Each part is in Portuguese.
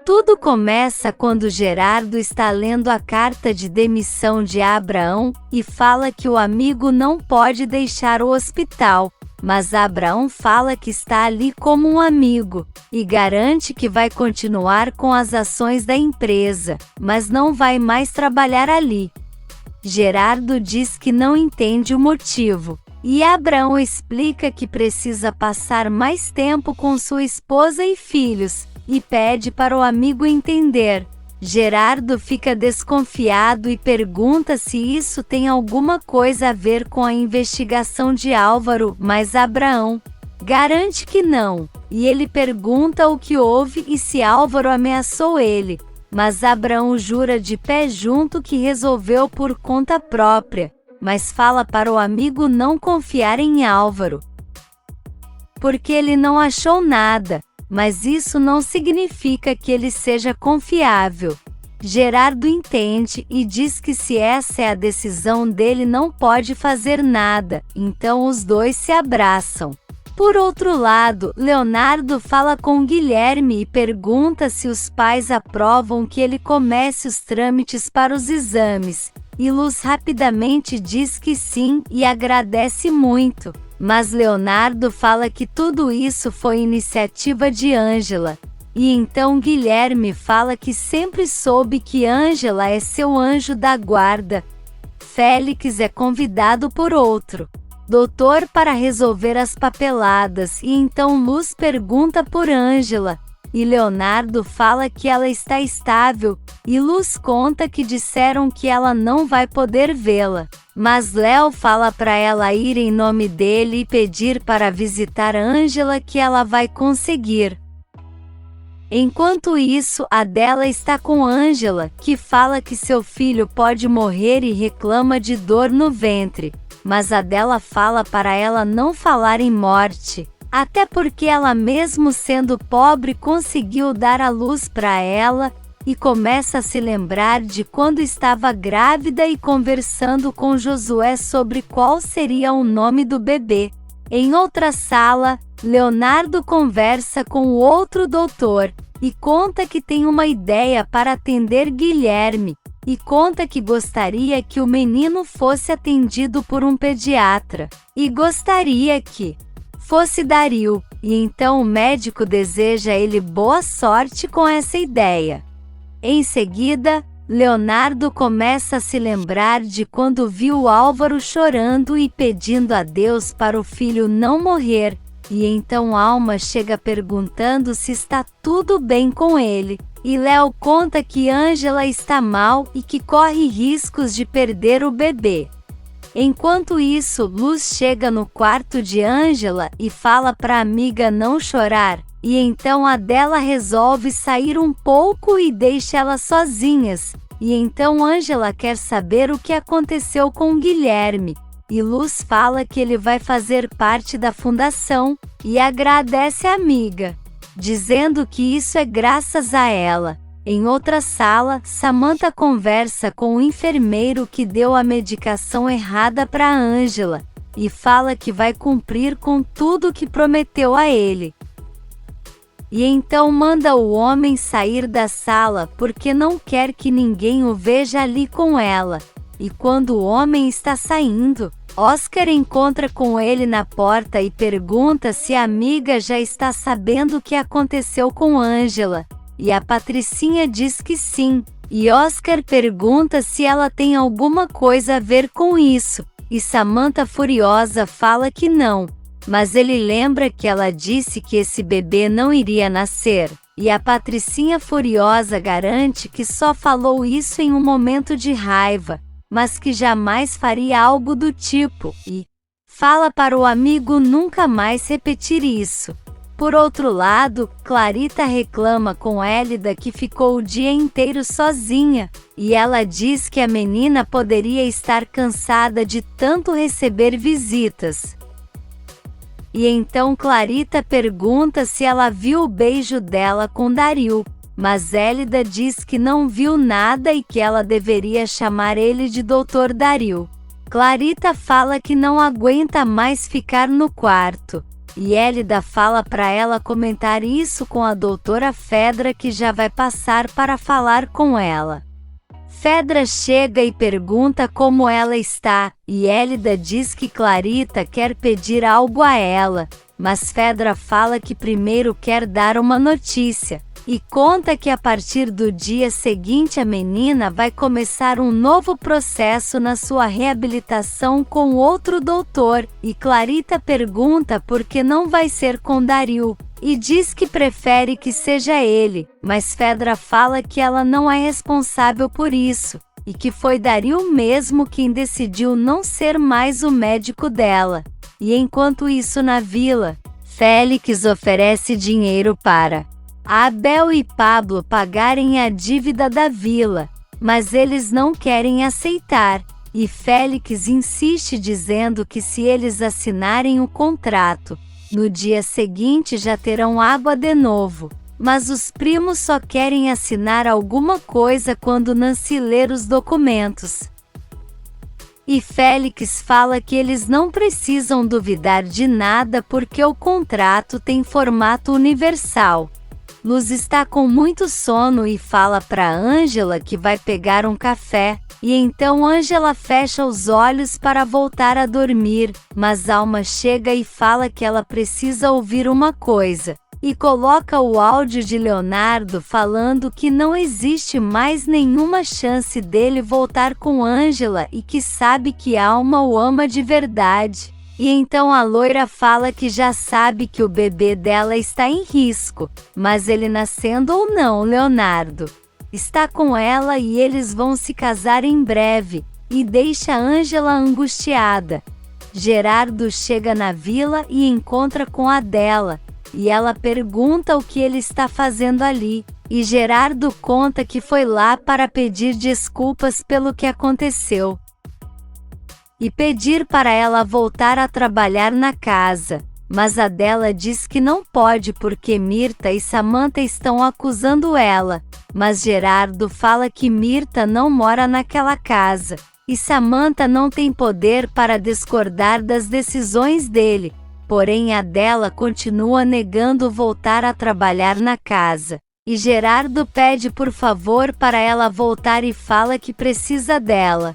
Tudo começa quando Gerardo está lendo a carta de demissão de Abraão e fala que o amigo não pode deixar o hospital, mas Abraão fala que está ali como um amigo e garante que vai continuar com as ações da empresa, mas não vai mais trabalhar ali. Gerardo diz que não entende o motivo, e Abraão explica que precisa passar mais tempo com sua esposa e filhos, e pede para o amigo entender. Gerardo fica desconfiado e pergunta se isso tem alguma coisa a ver com a investigação de Álvaro, mas Abraão garante que não, e ele pergunta o que houve e se Álvaro ameaçou ele, mas Abraão jura de pé junto que resolveu por conta própria, mas fala para o amigo não confiar em Álvaro, porque ele não achou nada. Mas isso não significa que ele seja confiável. Gerardo entende e diz que se essa é a decisão dele não pode fazer nada, então os dois se abraçam. Por outro lado, Leonardo fala com Guilherme e pergunta se os pais aprovam que ele comece os trâmites para os exames, e Luz rapidamente diz que sim e agradece muito. Mas Leonardo fala que tudo isso foi iniciativa de Ângela. E então Guilherme fala que sempre soube que Ângela é seu anjo da guarda. Félix é convidado por outro doutor para resolver as papeladas e então Luz pergunta por Ângela. E Leonardo fala que ela está estável, e Luz conta que disseram que ela não vai poder vê-la. Mas Léo fala para ela ir em nome dele e pedir para visitar Ângela que ela vai conseguir. Enquanto isso, Adela está com Ângela, que fala que seu filho pode morrer e reclama de dor no ventre. Mas Adela fala para ela não falar em morte, até porque ela mesmo sendo pobre conseguiu dar a luz para ela, e começa a se lembrar de quando estava grávida e conversando com Josué sobre qual seria o nome do bebê. Em outra sala, Leonardo conversa com o outro doutor, e conta que tem uma ideia para atender Guilherme, e conta que gostaria que o menino fosse atendido por um pediatra, e gostaria que fosse Dario, e então o médico deseja a ele boa sorte com essa ideia. Em seguida, Leonardo começa a se lembrar de quando viu Álvaro chorando e pedindo a Deus para o filho não morrer, e então Alma chega perguntando se está tudo bem com ele, e Léo conta que Ângela está mal e que corre riscos de perder o bebê. Enquanto isso, Luz chega no quarto de Ângela e fala para a amiga não chorar, e então Adela resolve sair um pouco e deixa elas sozinhas, e então Ângela quer saber o que aconteceu com Guilherme, e Luz fala que ele vai fazer parte da fundação, e agradece a amiga, dizendo que isso é graças a ela. Em outra sala, Samantha conversa com o enfermeiro que deu a medicação errada para Ângela, e fala que vai cumprir com tudo que prometeu a ele. E então manda o homem sair da sala porque não quer que ninguém o veja ali com ela. E quando o homem está saindo, Oscar encontra com ele na porta e pergunta se a amiga já está sabendo o que aconteceu com Ângela. E a Patricinha diz que sim, e Oscar pergunta se ela tem alguma coisa a ver com isso, e Samantha furiosa fala que não, mas ele lembra que ela disse que esse bebê não iria nascer, e a Patricinha furiosa garante que só falou isso em um momento de raiva, mas que jamais faria algo do tipo, e fala para o amigo nunca mais repetir isso. Por outro lado, Clarita reclama com Hélida que ficou o dia inteiro sozinha, e ela diz que a menina poderia estar cansada de tanto receber visitas. E então Clarita pergunta se ela viu o beijo dela com Dario, mas Hélida diz que não viu nada e que ela deveria chamar ele de Dr. Dario. Clarita fala que não aguenta mais ficar no quarto. e Elida fala para ela comentar isso com a doutora Fedra, que já vai passar para falar com ela. Fedra chega e pergunta como ela está, e Elida diz que Clarita quer pedir algo a ela, mas Fedra fala que primeiro quer dar uma notícia, e conta que a partir do dia seguinte a menina vai começar um novo processo na sua reabilitação com outro doutor, e Clarita pergunta por que não vai ser com Dario, e diz que prefere que seja ele, mas Fedra fala que ela não é responsável por isso, e que foi Dario mesmo quem decidiu não ser mais o médico dela. E enquanto isso na vila, Félix oferece dinheiro para Abel e Pablo pagarem a dívida da vila, mas eles não querem aceitar, e Félix insiste dizendo que se eles assinarem o contrato, no dia seguinte já terão água de novo, mas os primos só querem assinar alguma coisa quando Nancy ler os documentos. E Félix fala que eles não precisam duvidar de nada porque o contrato tem formato universal. Luz está com muito sono e fala para Ângela que vai pegar um café, e então Ângela fecha os olhos para voltar a dormir, mas Alma chega e fala que ela precisa ouvir uma coisa, e coloca o áudio de Leonardo falando que não existe mais nenhuma chance dele voltar com Ângela e que sabe que Alma o ama de verdade. E então a loira fala que já sabe que o bebê dela está em risco, mas ele nascendo ou não, Leonardo está com ela e eles vão se casar em breve, e deixa Ângela angustiada. Gerardo chega na vila e encontra com Adela, e ela pergunta o que ele está fazendo ali, e Gerardo conta que foi lá para pedir desculpas pelo que aconteceu e pedir para ela voltar a trabalhar na casa, mas Adela diz que não pode porque Mirta e Samantha estão acusando ela, mas Gerardo fala que Mirta não mora naquela casa, e Samantha não tem poder para discordar das decisões dele, porém Adela continua negando voltar a trabalhar na casa, e Gerardo pede por favor para ela voltar e fala que precisa dela.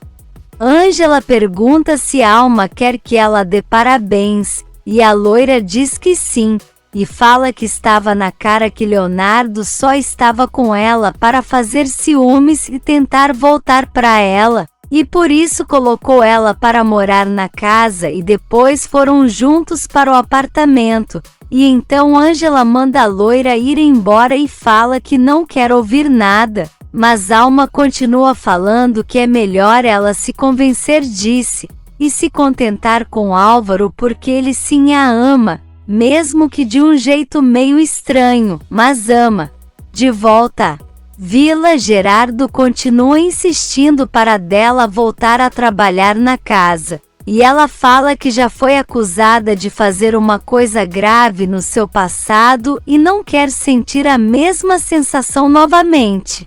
Ângela pergunta se Alma quer que ela dê parabéns, e a loira diz que sim, e fala que estava na cara que Leonardo só estava com ela para fazer ciúmes e tentar voltar para ela, e por isso colocou ela para morar na casa e depois foram juntos para o apartamento, e então Ângela manda a loira ir embora e fala que não quer ouvir nada. Mas Alma continua falando que é melhor ela se convencer disso, e se contentar com Álvaro porque ele sim a ama, mesmo que de um jeito meio estranho, mas ama. De volta à vila, Gerardo continua insistindo para Adela voltar a trabalhar na casa, e ela fala que já foi acusada de fazer uma coisa grave no seu passado e não quer sentir a mesma sensação novamente.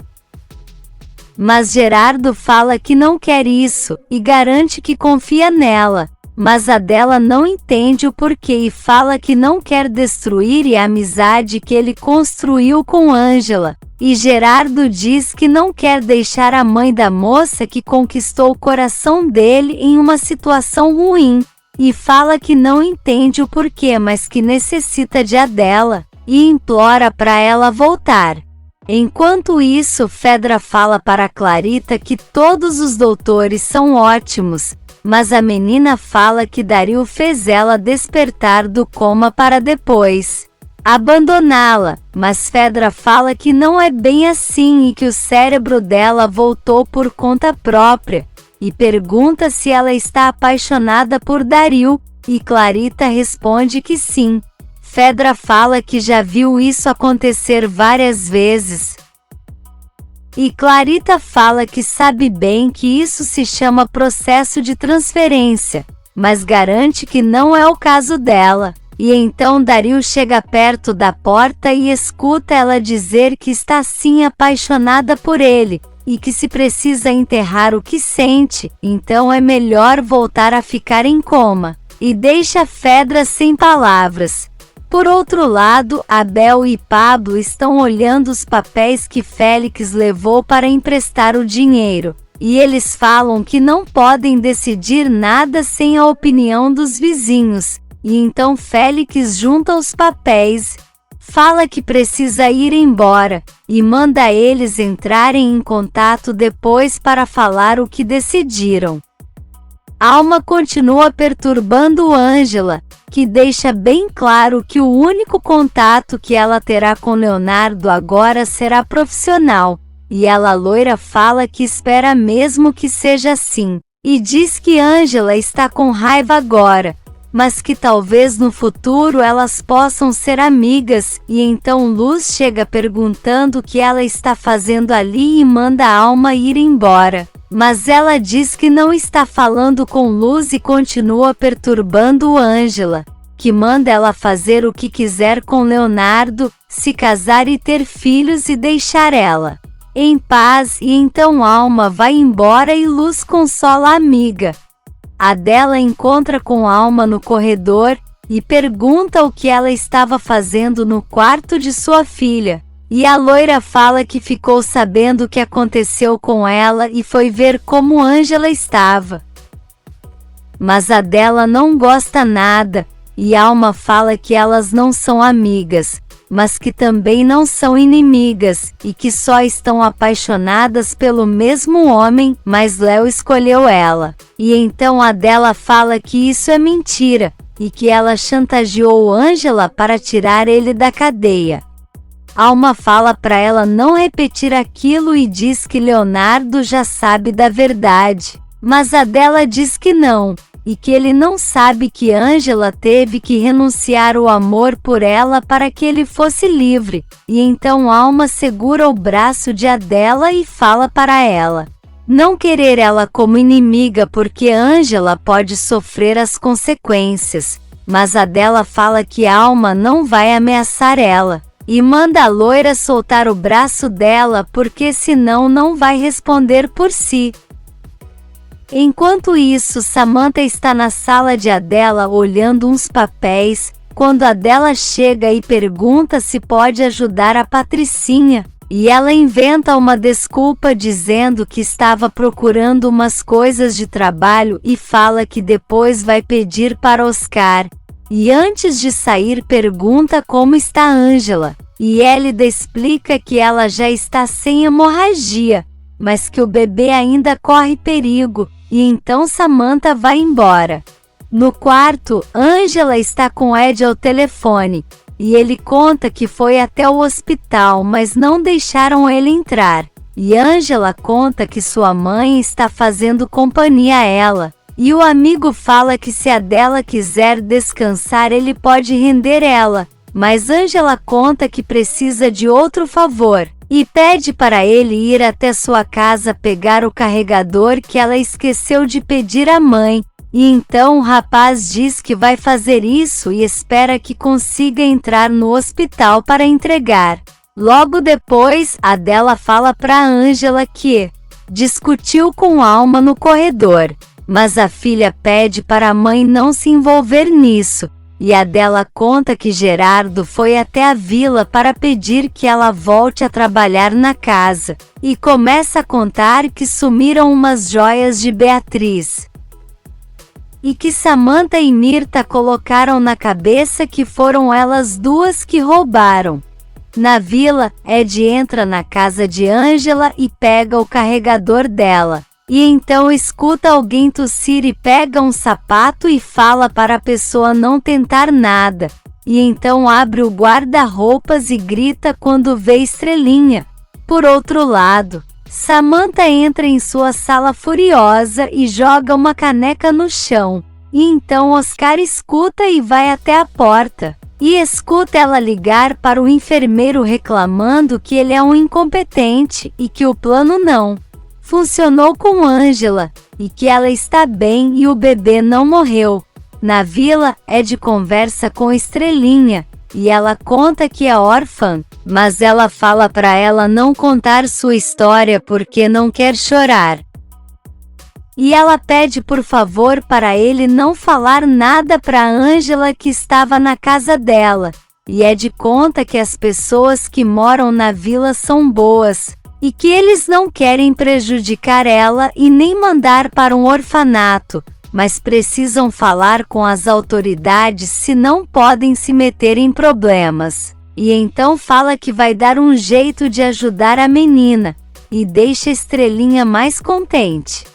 Mas Gerardo fala que não quer isso, e garante que confia nela, mas Adela não entende o porquê e fala que não quer destruir a amizade que ele construiu com Ângela, e Gerardo diz que não quer deixar a mãe da moça que conquistou o coração dele em uma situação ruim, e fala que não entende o porquê, mas que necessita de Adela, e implora para ela voltar. Enquanto isso, Fedra fala para Clarita que todos os doutores são ótimos, mas a menina fala que Dario fez ela despertar do coma para depois abandoná-la, mas Fedra fala que não é bem assim e que o cérebro dela voltou por conta própria, e pergunta se ela está apaixonada por Dario, e Clarita responde que sim. Fedra fala que já viu isso acontecer várias vezes. E Clarita fala que sabe bem que isso se chama processo de transferência, mas garante que não é o caso dela. E então Dario chega perto da porta e escuta ela dizer que está sim apaixonada por ele, e que se precisa enterrar o que sente, então é melhor voltar a ficar em coma. e deixa Fedra sem palavras. Por outro lado, Abel e Pablo estão olhando os papéis que Félix levou para emprestar o dinheiro, e eles falam que não podem decidir nada sem a opinião dos vizinhos, e então Félix junta os papéis, fala que precisa ir embora, e manda eles entrarem em contato depois para falar o que decidiram. Alma continua perturbando Ângela, que deixa bem claro que o único contato que ela terá com Leonardo agora será profissional, e ela loira fala que espera mesmo que seja assim, e diz que Ângela está com raiva agora, mas que talvez no futuro elas possam ser amigas, e então Luz chega perguntando o que ela está fazendo ali e manda a Alma ir embora. Mas ela diz que não está falando com Luz e continua perturbando Ângela, que manda ela fazer o que quiser com Leonardo, se casar e ter filhos e deixar ela em paz, e então Alma vai embora e Luz consola a amiga. Adela encontra com Alma no corredor e pergunta o que ela estava fazendo no quarto de sua filha. E a loira fala que ficou sabendo o que aconteceu com ela e foi ver como Ângela estava. Mas Adela não gosta nada, e Alma fala que elas não são amigas, mas que também não são inimigas, e que só estão apaixonadas pelo mesmo homem, mas Léo escolheu ela. E então Adela fala que isso é mentira, e que ela chantageou Ângela para tirar ele da cadeia. Alma fala para ela não repetir aquilo e diz que Leonardo já sabe da verdade. Mas Adela diz que não, e que ele não sabe que Ângela teve que renunciar ao amor por ela para que ele fosse livre. E então Alma segura o braço de Adela e fala para ela não querer ela como inimiga porque Ângela pode sofrer as consequências. Mas Adela fala que Alma não vai ameaçar ela. E manda a loira soltar o braço dela porque senão não vai responder por si. Enquanto isso, Samantha está na sala de Adela olhando uns papéis, quando Adela chega e pergunta se pode ajudar a Patricinha, e ela inventa uma desculpa dizendo que estava procurando umas coisas de trabalho e fala que depois vai pedir para Oscar. E antes de sair pergunta como está Ângela, e Elida explica que ela já está sem hemorragia, mas que o bebê ainda corre perigo, e então Samantha vai embora. No quarto, Ângela está com Ed ao telefone, e ele conta que foi até o hospital, mas não deixaram ele entrar. E Ângela conta que sua mãe está fazendo companhia a ela. E o amigo fala que se Adela quiser descansar ele pode render ela, mas Ângela conta que precisa de outro favor, e pede para ele ir até sua casa pegar o carregador que ela esqueceu de pedir à mãe, e então o rapaz diz que vai fazer isso e espera que consiga entrar no hospital para entregar. Logo depois, Adela fala para Ângela que discutiu com Alma no corredor. Mas a filha pede para a mãe não se envolver nisso, e Adela conta que Gerardo foi até a vila para pedir que ela volte a trabalhar na casa, e começa a contar que sumiram umas joias de Beatriz, e que Samantha e Mirta colocaram na cabeça que foram elas duas que roubaram. Na vila, Ed entra na casa de Ângela e pega o carregador dela. E então escuta alguém tossir e pega um sapato e fala para a pessoa não tentar nada. E então abre o guarda-roupas e grita quando vê Estrelinha. Por outro lado, Samantha entra em sua sala furiosa e joga uma caneca no chão. E então Oscar escuta e vai até a porta. E escuta ela ligar para o enfermeiro reclamando que ele é um incompetente e que o plano não funcionou com Ângela, e que ela está bem e o bebê não morreu. Na vila, Ed conversa com Estrelinha, e ela conta que é órfã, mas ela fala para ela não contar sua história porque não quer chorar. E ela pede por favor para ele não falar nada para Ângela que estava na casa dela. E Ed conta que as pessoas que moram na vila são boas, e que eles não querem prejudicar ela e nem mandar para um orfanato, mas precisam falar com as autoridades se não podem se meter em problemas. E então fala que vai dar um jeito de ajudar a menina, e deixa a Estrelinha mais contente.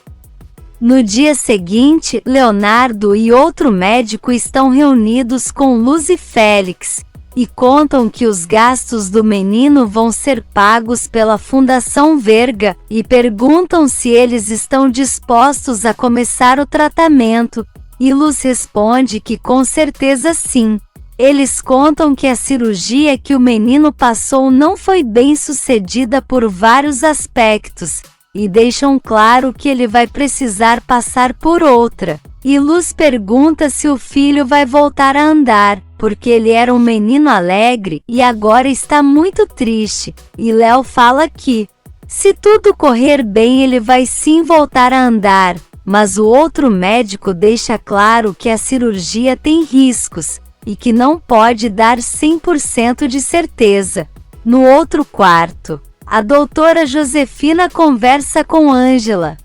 No dia seguinte, Leonardo e outro médico estão reunidos com Luz e Félix, e contam que os gastos do menino vão ser pagos pela Fundação Verga, e perguntam se eles estão dispostos a começar o tratamento, e Luz responde que com certeza sim. Eles contam que a cirurgia que o menino passou não foi bem sucedida por vários aspectos, e deixam claro que ele vai precisar passar por outra. E Luz pergunta se o filho vai voltar a andar, porque ele era um menino alegre e agora está muito triste. E Léo fala que, se tudo correr bem, ele vai sim voltar a andar, mas o outro médico deixa claro que a cirurgia tem riscos, e que não pode dar 100% de certeza. No outro quarto, a doutora Josefina conversa com Ângela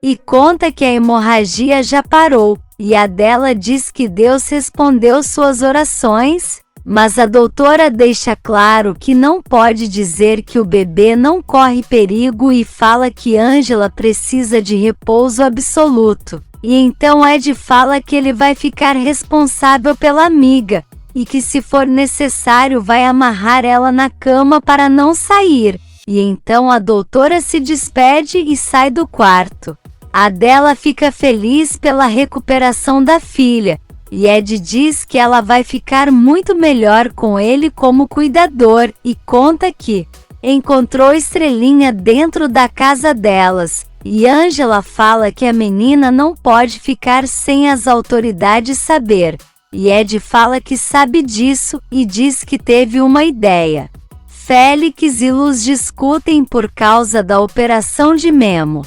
e conta que a hemorragia já parou, e a dela diz que Deus respondeu suas orações, mas a doutora deixa claro que não pode dizer que o bebê não corre perigo e fala que Ângela precisa de repouso absoluto. E então Ed fala que ele vai ficar responsável pela amiga, e que se for necessário vai amarrar ela na cama para não sair. E então a doutora se despede e sai do quarto. A dela fica feliz pela recuperação da filha, e Ed diz que ela vai ficar muito melhor com ele como cuidador, e conta que encontrou Estrelinha dentro da casa delas. E Ângela fala que a menina não pode ficar sem as autoridades saber. E Ed fala que sabe disso e diz que teve uma ideia. Félix e Luz discutem por causa da operação de Memo.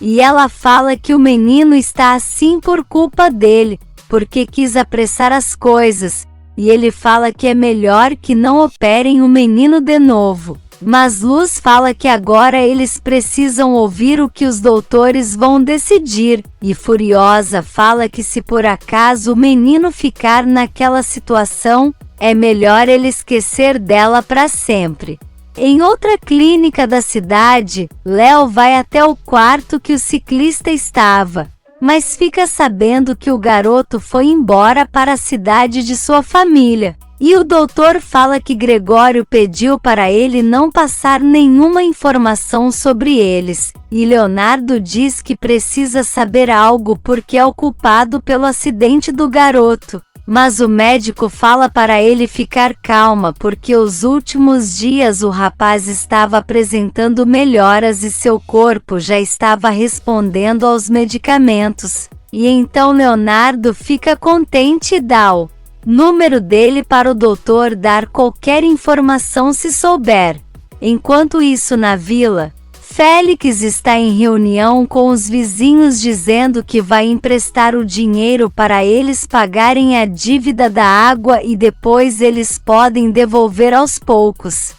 E ela fala que o menino está assim por culpa dele, porque quis apressar as coisas, e ele fala que é melhor que não operem o menino de novo. Mas Luz fala que agora eles precisam ouvir o que os doutores vão decidir, e furiosa fala que se por acaso o menino ficar naquela situação, é melhor ele esquecer dela para sempre. Em outra clínica da cidade, Léo vai até o quarto que o ciclista estava, mas fica sabendo que o garoto foi embora para a cidade de sua família. E o doutor fala que Gregório pediu para ele não passar nenhuma informação sobre eles, e Leonardo diz que precisa saber algo porque é o culpado pelo acidente do garoto. Mas o médico fala para ele ficar calma porque os últimos dias o rapaz estava apresentando melhoras e seu corpo já estava respondendo aos medicamentos. E então Leonardo fica contente e dá o número dele para o doutor dar qualquer informação se souber. Enquanto isso, na vila, Félix está em reunião com os vizinhos dizendo que vai emprestar o dinheiro para eles pagarem a dívida da água e depois eles podem devolver aos poucos.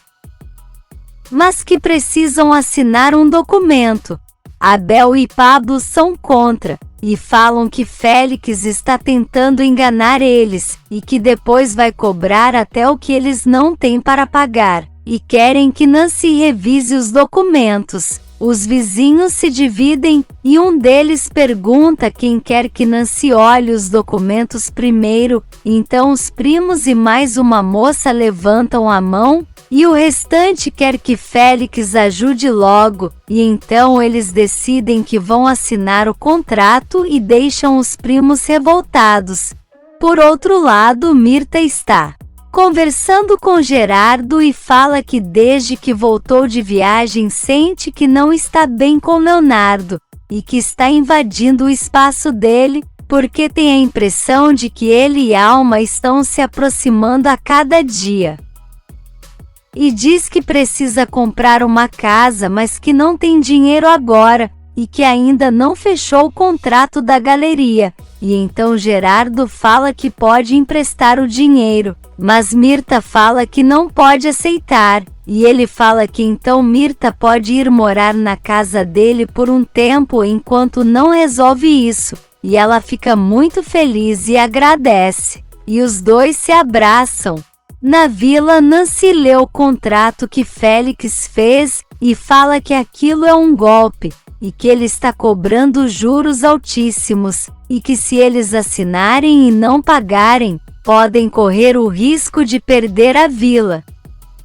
Mas que precisam assinar um documento. Abel e Pablo são contra, e falam que Félix está tentando enganar eles, e que depois vai cobrar até o que eles não têm para pagar, e querem que Nancy revise os documentos. Os vizinhos se dividem, e um deles pergunta quem quer que Nancy olhe os documentos primeiro, então os primos e mais uma moça levantam a mão, e o restante quer que Félix ajude logo, e então eles decidem que vão assinar o contrato e deixam os primos revoltados. Por outro lado, Mirta está conversando com Gerardo e fala que desde que voltou de viagem sente que não está bem com Leonardo, e que está invadindo o espaço dele, porque tem a impressão de que ele e Alma estão se aproximando a cada dia. E diz que precisa comprar uma casa, mas que não tem dinheiro agora, e que ainda não fechou o contrato da galeria. E então Gerardo fala que pode emprestar o dinheiro, mas Mirta fala que não pode aceitar, e ele fala que então Mirta pode ir morar na casa dele por um tempo enquanto não resolve isso, e ela fica muito feliz e agradece, e os dois se abraçam. Na vila, Nancy lê o contrato que Félix fez e fala que aquilo é um golpe, e que ele está cobrando juros altíssimos, e que se eles assinarem e não pagarem, podem correr o risco de perder a vila.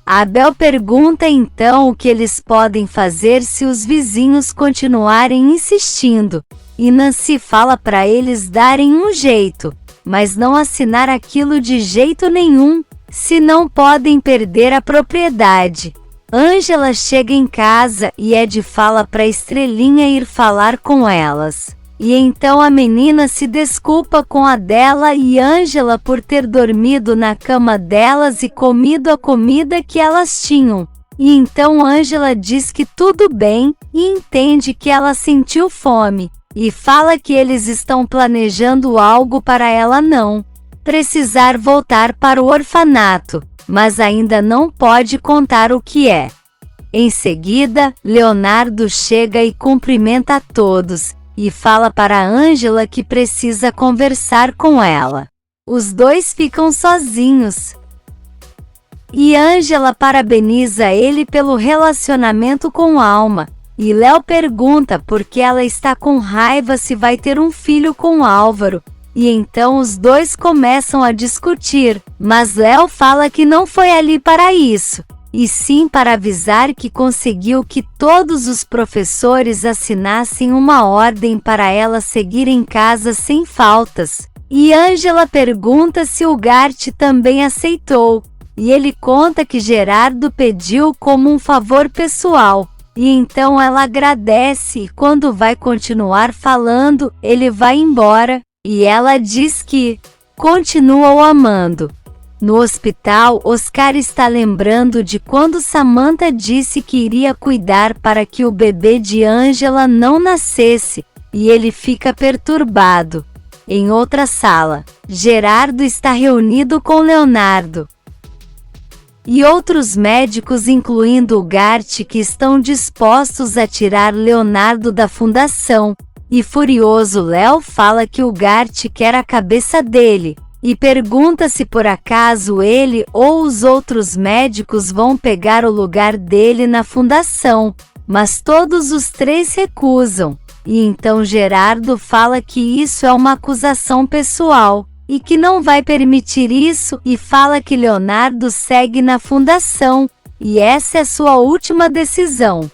Abel pergunta então o que eles podem fazer se os vizinhos continuarem insistindo, e Nancy fala para eles darem um jeito, mas não assinar aquilo de jeito nenhum, senão podem perder a propriedade. Ângela chega em casa e Ed fala para Estrelinha ir falar com elas. E então a menina se desculpa com a dela e Ângela por ter dormido na cama delas e comido a comida que elas tinham. E então Ângela diz que tudo bem e entende que ela sentiu fome. E fala que eles estão planejando algo para ela não precisar voltar para o orfanato, mas ainda não pode contar o que é. Em seguida, Leonardo chega e cumprimenta a todos, e fala para Ângela que precisa conversar com ela. Os dois ficam sozinhos. E Ângela parabeniza ele pelo relacionamento com Alma, e Léo pergunta por que ela está com raiva se vai ter um filho com Álvaro. E então os dois começam a discutir, mas Léo fala que não foi ali para isso, e sim para avisar que conseguiu que todos os professores assinassem uma ordem para ela seguir em casa sem faltas. E Ângela pergunta se o Gart também aceitou, e ele conta que Gerardo pediu como um favor pessoal. E então ela agradece e quando vai continuar falando, ele vai embora. E ela diz que continua o amando. No hospital, Oscar está lembrando de quando Samantha disse que iria cuidar para que o bebê de Ângela não nascesse, e ele fica perturbado. Em outra sala, Gerardo está reunido com Leonardo e outros médicos, incluindo o Gart, que estão dispostos a tirar Leonardo da fundação. E furioso, Léo fala que o Gart quer a cabeça dele, e pergunta se por acaso ele ou os outros médicos vão pegar o lugar dele na fundação, mas todos os três recusam. E então Gerardo fala que isso é uma acusação pessoal, e que não vai permitir isso, e fala que Leonardo segue na fundação, e essa é sua última decisão.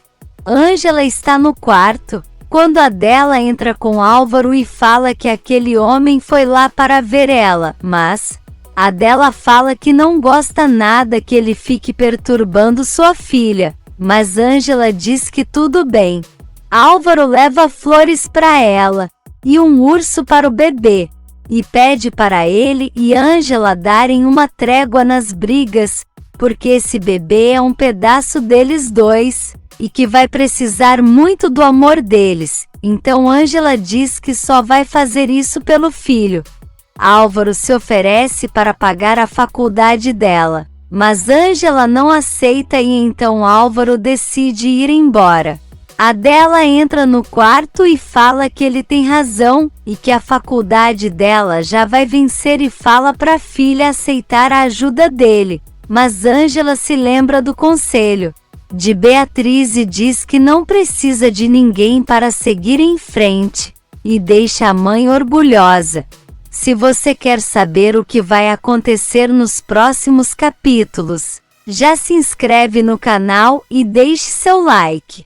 Ângela está no quarto, quando a dela entra com Álvaro e fala que aquele homem foi lá para ver ela, mas a dela fala que não gosta nada que ele fique perturbando sua filha, mas Ângela diz que tudo bem. Álvaro leva flores para ela e um urso para o bebê, e pede para ele e Ângela darem uma trégua nas brigas, porque esse bebê é um pedaço deles dois, e que vai precisar muito do amor deles. Então Ângela diz que só vai fazer isso pelo filho. Álvaro se oferece para pagar a faculdade dela, mas Ângela não aceita e então Álvaro decide ir embora. A dela entra no quarto e fala que ele tem razão, e que a faculdade dela já vai vencer e fala para a filha aceitar a ajuda dele, mas Ângela se lembra do conselho de Beatriz e diz que não precisa de ninguém para seguir em frente, e deixa a mãe orgulhosa. Se você quer saber o que vai acontecer nos próximos capítulos, já se inscreve no canal e deixe seu like.